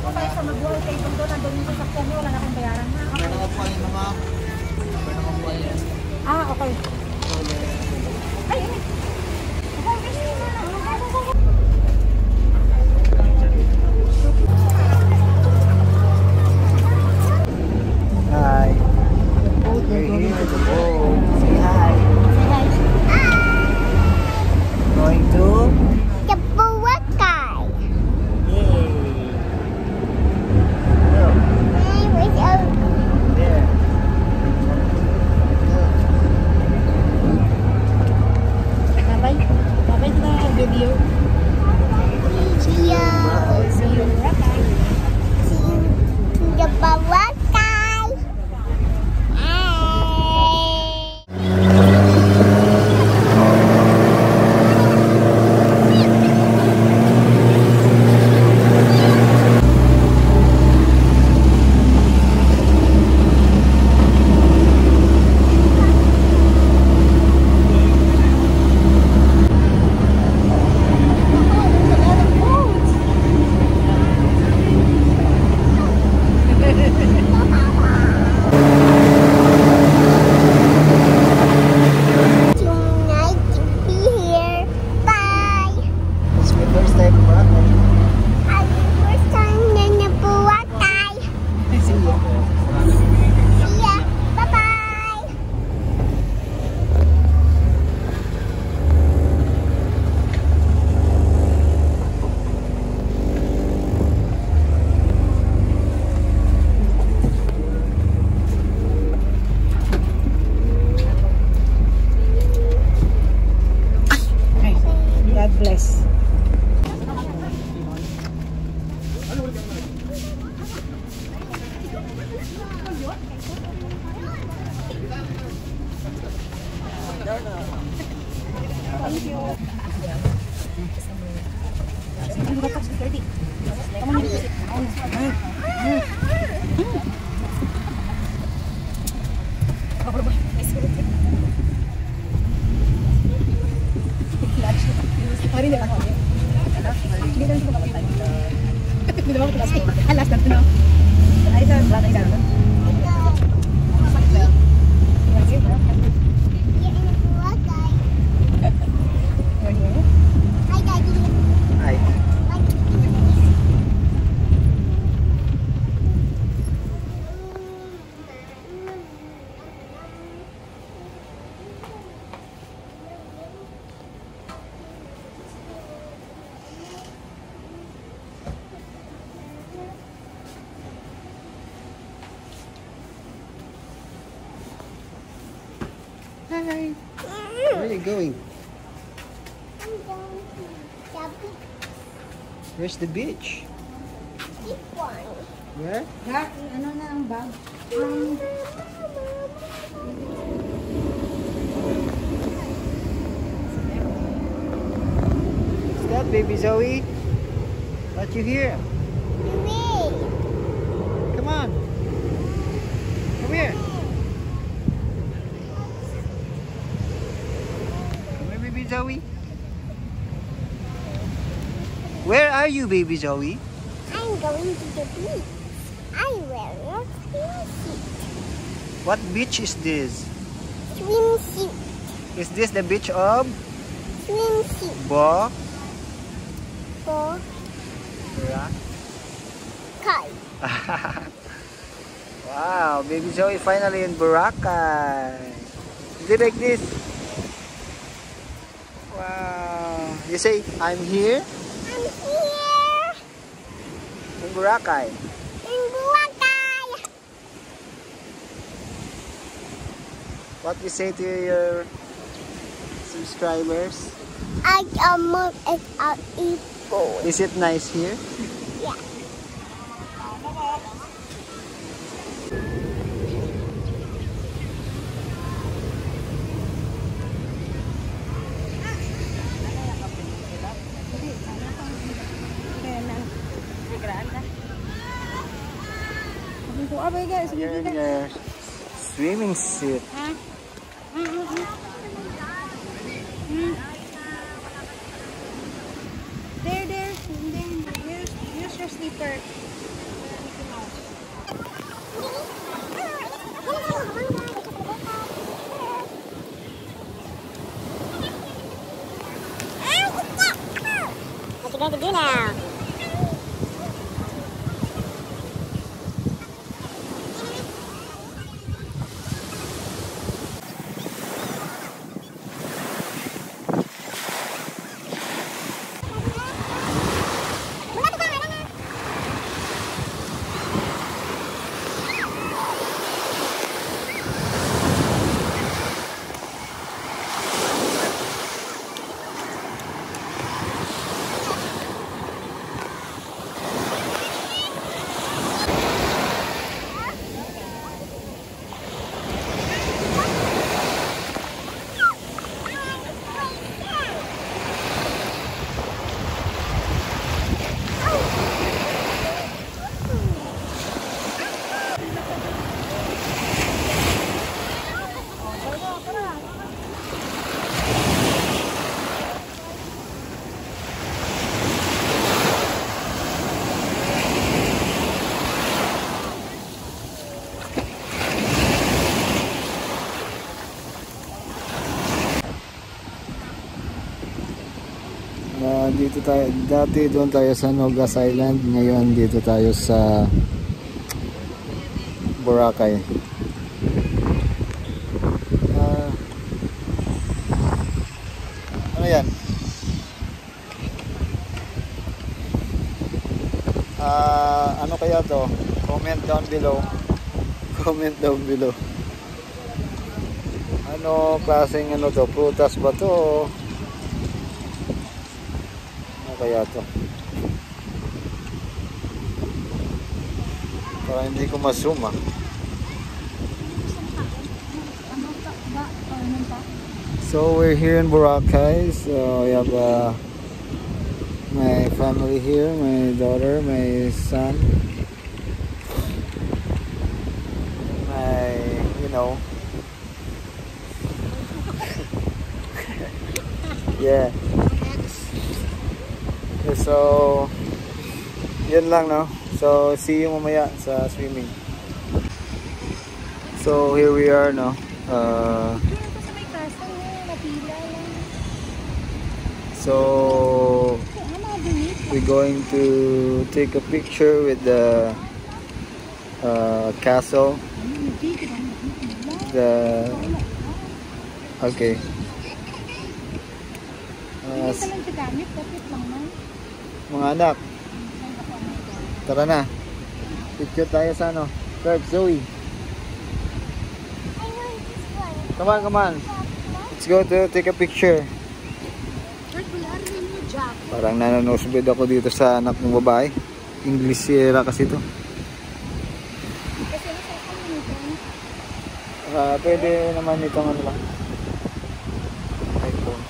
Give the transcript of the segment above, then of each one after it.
po tayo sa Mabuhay Table doon. Nandun yung sasakyan nyo. Wala na akong bayaran na. Meron ako po yung mga... Meron ako po yan. Ah, okay. Ay, ay. Hi. We're here at the boat. Say hi. Going to? The Boracay. Yay. Go. There. Bye-bye. Bye-bye to the video. See you. See you. Bye-bye. See you in the Boracay. God bless. Hari dia nak. Dia dah cuba pakai. Dia dah pakai. Alas dah tu. Ai dah belakang dah. Hi, Daddy. Hi. Hi. Where are you going? I'm going to the big, Where's the beach? big one. Where? Ha, ano na ang bag? What's that, baby Zoe? What you here? Wait. Come on. Come here. Come here, baby Zoe. Where are you, baby Zoe? I'm going to the beach. I wear a swimsuit. What beach is this? Swimsuit. Is this the beach of Swimsuit. Boracay? Boracay. Wow, baby Zoe finally in Boracay. Is it like this? Wow. You say, I'm here I'm here in Boracay. in Boracay. What you say to your subscribers? I almost at our people. Is it nice here? Yeah. You're in your swimming suit. There. Use your slipper. now. Dito tayo, dati doon tayo sa Nogas Island, ngayon dito tayo sa Boracay. Ano yan? Ano kaya to? Comment down below. Comment down below. Ano klaseng ano to? Prutas ba to? Kaya to para hindi ko masuma. So we're here in Boracay, so we have my family here, my daughter, my son, my, you know, yeah. So, yun lang, no? So, see you mamaya sa swimming. So, here we are, no? So, we're going to take a picture with the castle. Okay. Mga anak, tara na, picture tayo sa ano, Curve, Zoe. Come on, come on, let's go to take a picture. Parang nanonosbid ako dito sa anak ng babae. English era kasi to. Pwede naman itong ano lang, iPhone.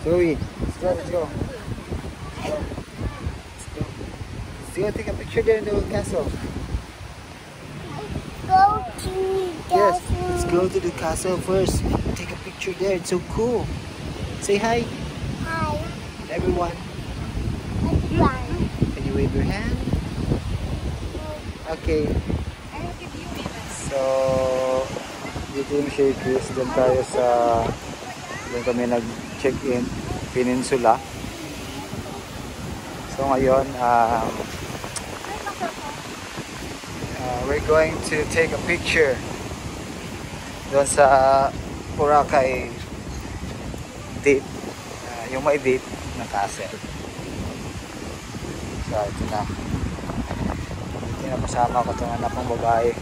Zoe, let's go. Let's go take a picture there in the old castle. Go to the Yes, let's go to the castle first. Take a picture there. It's so cool. Say hi. Hi, Everyone. everyone. Can you wave your hand? Okay. So, dito yung Shakey's. Doon tayo sa, doon kami nag-check-in, Peninsula. So ngayon, we're going to take a picture doon sa Boracay date, yung may date na castle. So ito na, kasama ko itong anak ng babae.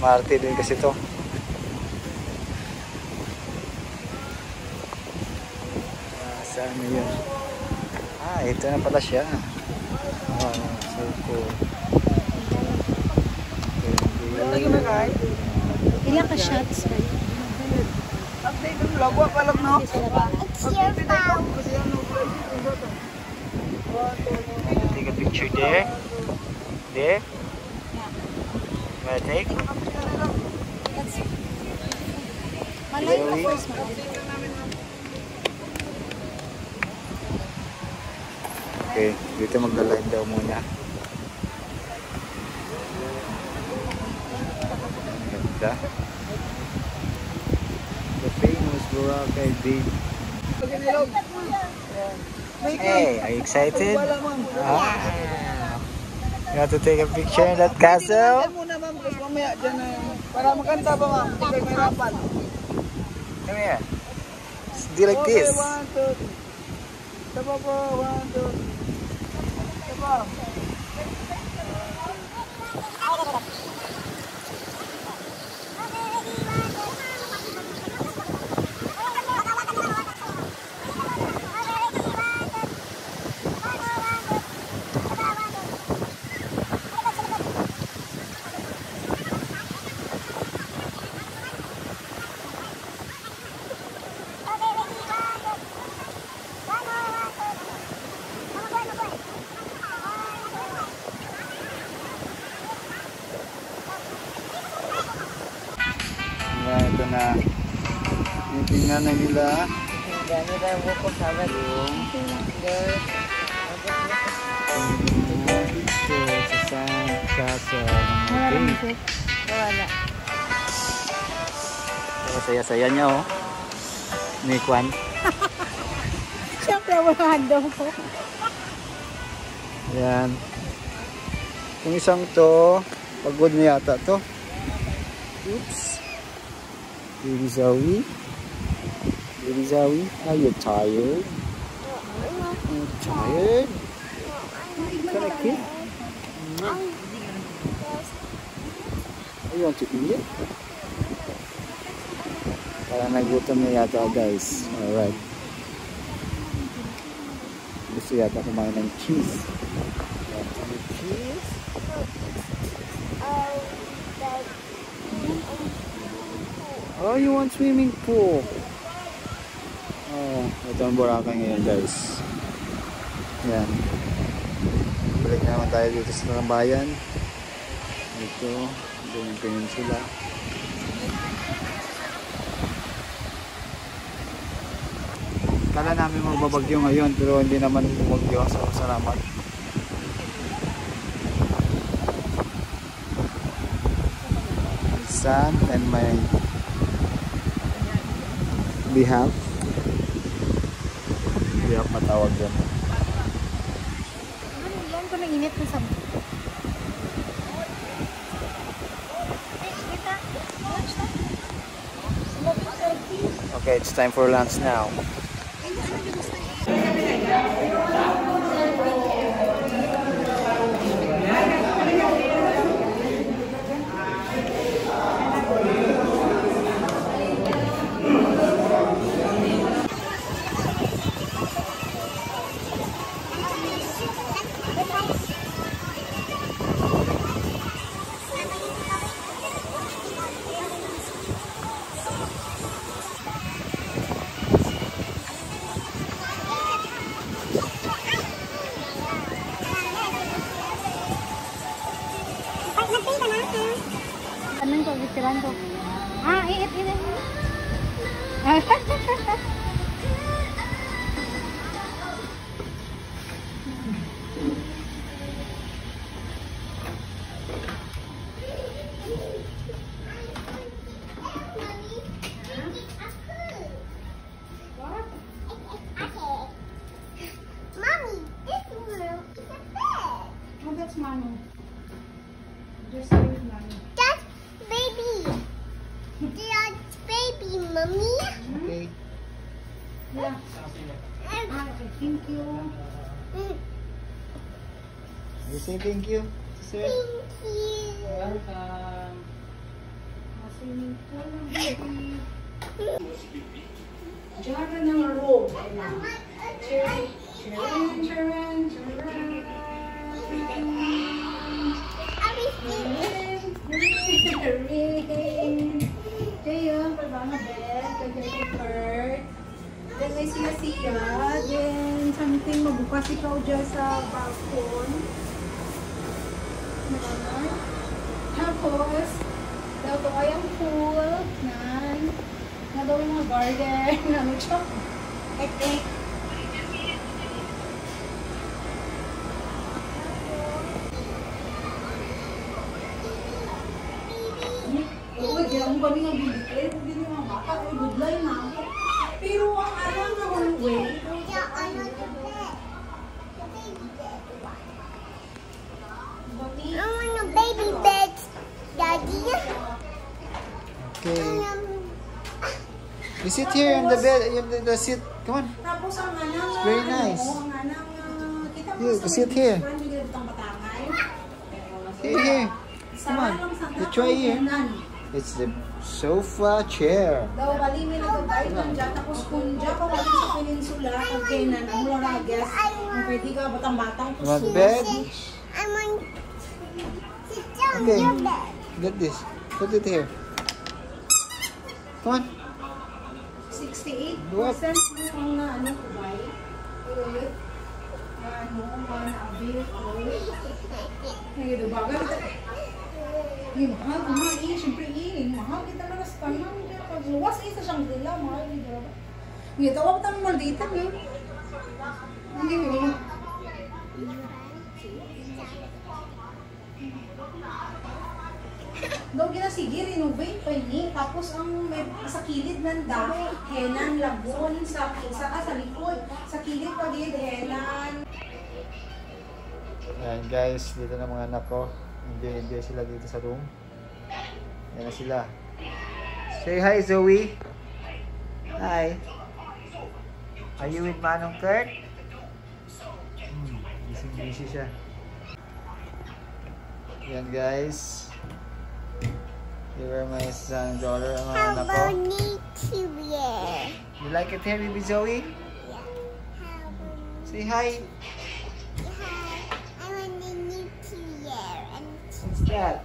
Marte din kasi ito. Saan na yun? Ito na pala siya. Oh, so cool. Ilang ka shots? It's your phone. Take a picture there. There. Wanna take? Malay ka first, Okay, dito magla-line daw muna. Ganda. The famous Boracay date. Hey, are you excited? Wala, ma'am. Ah. You want to take a picture in that castle? Diyan muna, ma'am. Kasi mamaya dyan na. Para makanta ba, ma'am? Hindi kayo mahirapan. Come here. Let's do like Okay, this. 1, 2, 3. Taba po, 1, 2, 3. Taba. Yan, ito na. Yung tingnan na nila. Gani tayo buko sa akin. Yung Girl. picture sa Sand Castle. Okay. Wala. Pero saya-saya niya oh. Ni Kwan. Siyempre, wala handong ko. Yan. Yung isang to, pagod na yata to. Oops. Baby Zoe. Baby Zoe, are you tired? Are you tired? Can I kiss? You want to eat? Parang nagutom na yata guys. Alright. Gusto yata kumain ng cheese. Want to eat cheese? Oh, you want swimming pool? Oh, ito ang Boracay ngayon guys. Yan. Balik na naman tayo dito sa Tambayan. Dito, doon yung peninsula. Kala namin magbabagyo ngayon pero hindi naman bumagyo, so salamat. Sun and my behalf matawag yan. Yan ko nang init na sa... Okay, it's time for lunch now. Anong ko, bitiran ko. Ah, iit. Mommy, this room is a bed. Oh, that's Manu. Just leave Manu. That's baby. That's baby, mommy. Okay. Yeah. Ah, okay. Thank you. You say thank you, sir. Thank you. Welcome. Swimming pool ng baby. Diyan ng room. Charan. Diyan, pabang na bed. Kagaya bird. Then may siya. Then something mabukas ikaw dyan sa balcony. Tapos, daw to ay ang pool na daw yung mga garden na ano siya, ek. Oo, diyan mo kami nga bibigay. Hindi nyo mga bata, budlay na ako. Pero ang alam na one way, Yeah, I want the bed. You sit here in the bed, the seat. Come on. Tapos ang anang, It's very nice. ang anang, kita mo You sa sit here. hindi ka butang batangay. Here. Come on. You try here. It's the sofa chair. Daw bali may nagbayad ng dyan, tapos kung dyan ka wali sa peninsula, kung kainan, ang mula na guess, kung pwede ka batang-batang You want bed? I want sit down Okay. your bed. Get this. Put it here. Come on. 68% yung na ano ko ba? Ulit. Ano, mga na-avail ko. Ngayon, bagal. Yung mahal, siyempre mahal kita na sa tanang. Luwas isa siyang dila, mahal. Ngayon, tawag tang maldita. Hindi mo. Daw ginasige, renovate pa ni. Tapos ang may, sa kilid ng henan, lagon, sa likod. Sa kilid pa din, henan. Ayan guys, dito na mga anak ko. Enjoy sila dito sa room. Ayan na sila. Say hi, Zoe. Hi. Are you with Manong Kurt? Busy siya. Ayan guys. Here are my son and daughter and mga How anak ko. about nature bear? You like it here, baby Zoe? Yeah. How about Say hi. I want the nature bear and What's that?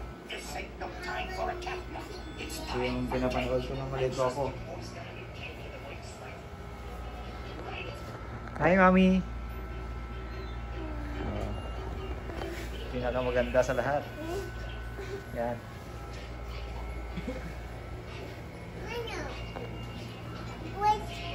Ito yung pinapanood ko ng maliit ako. Hi, Mami! Pinakamaganda sa lahat. Yan. Wait.